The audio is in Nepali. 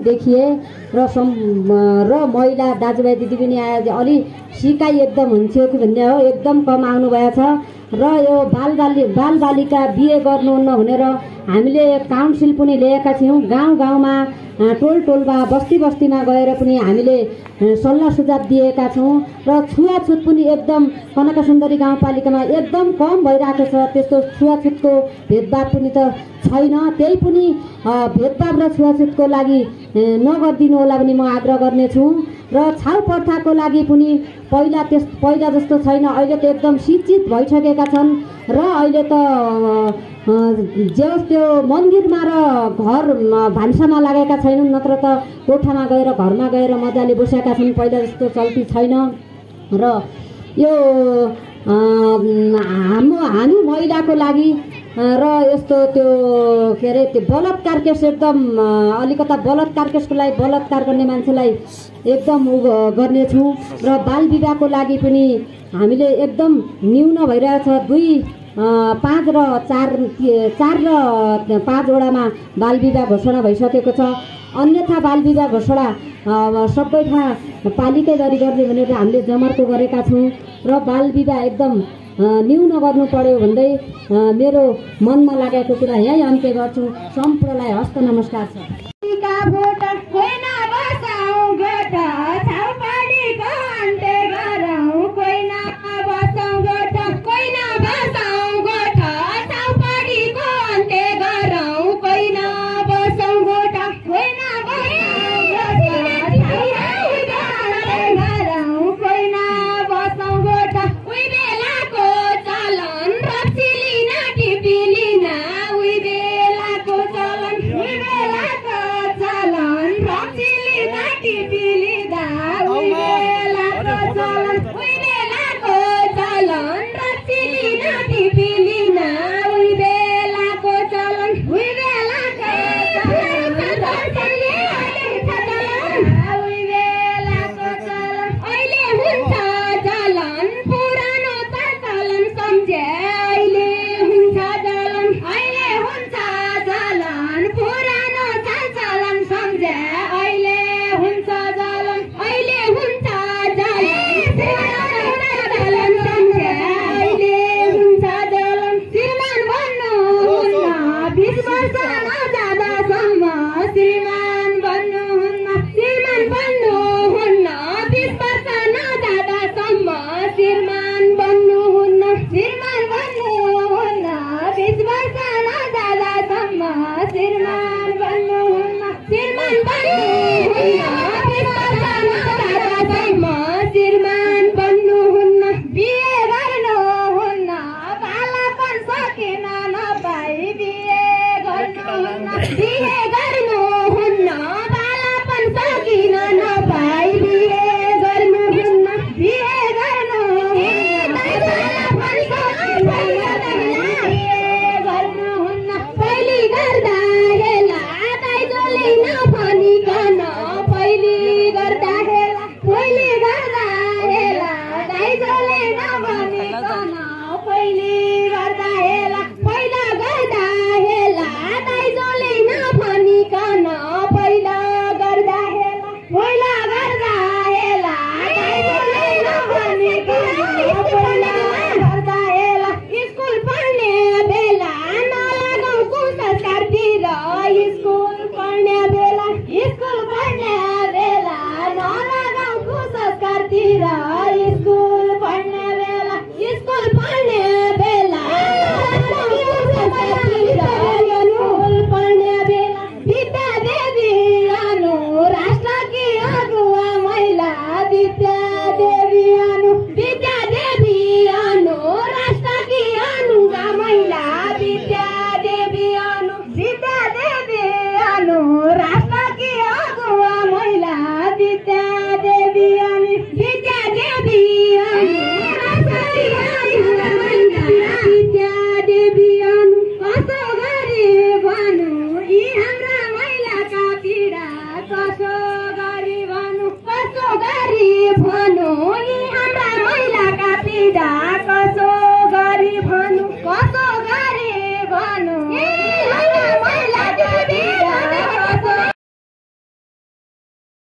देखिए र महिला दाजुभाइ दिदीबहिनी आएर अलि सिकाइ एकदम हुन्थ्यो कि भन्ने हो, एकदम कम आउनुभएको छ। र यो बालबालिका बिहे गर्नुहुन्न भनेर हामीले काउन्सिल पनि ल्याएका थियौँ। गाउँमा टोलमा बस्तीमा गएर पनि हामीले सल्लाह सुझाव दिएका छौँ। र छुवाछुत पनि एकदम कनक सुन्दरी गाउँपालिकामा एकदम कम भइरहेको छ। त्यस्तो छुवाछुतको भेदभाव पनि त छैन। त्यही पनि भेदभाव र छुवाछुतको लागि नगरिदिनु होला भने म आग्रह गर्नेछु। र छाउ प्रथाको लागि पनि पहिला जस्तो छैन। अहिले त एकदम शिक्षित भइसकेका छन् र अहिले त त्यो मन्दिरमा र घर भान्सामा लागेका छैनन्, नत्र त कोठामा गएर घरमा गएर मजाले बसेका छन्। पहिला जस्तो चल्ती छैन। र यो हामी महिलाको लागि र यस्तो त्यो के अरे त्यो बलात्कार केस एकदम अलिकता बलात्कार केसको लागि बलात्कार गर्ने मान्छेलाई एकदम गर्नेछौँ। र बाल विवाहको लागि पनि हामीले एकदम न्यून भइरहेछ। 5 र 5 वडामा बाल विवाह घोषणा भइसकेको छ। अन्यथा बाल विवाह घोषणा सबै ठाउँ पालिकै गरी गर्ने भनेर हामीले जमर्को गरेका छौँ। र बाल विवाह एकदम न्यून गर्नु पर्यो भन्दै मेरो मनमा लागेको कुरा यही अन्त्य गर्छु। सम्पूर्णलाई हस्त नमस्कार छ।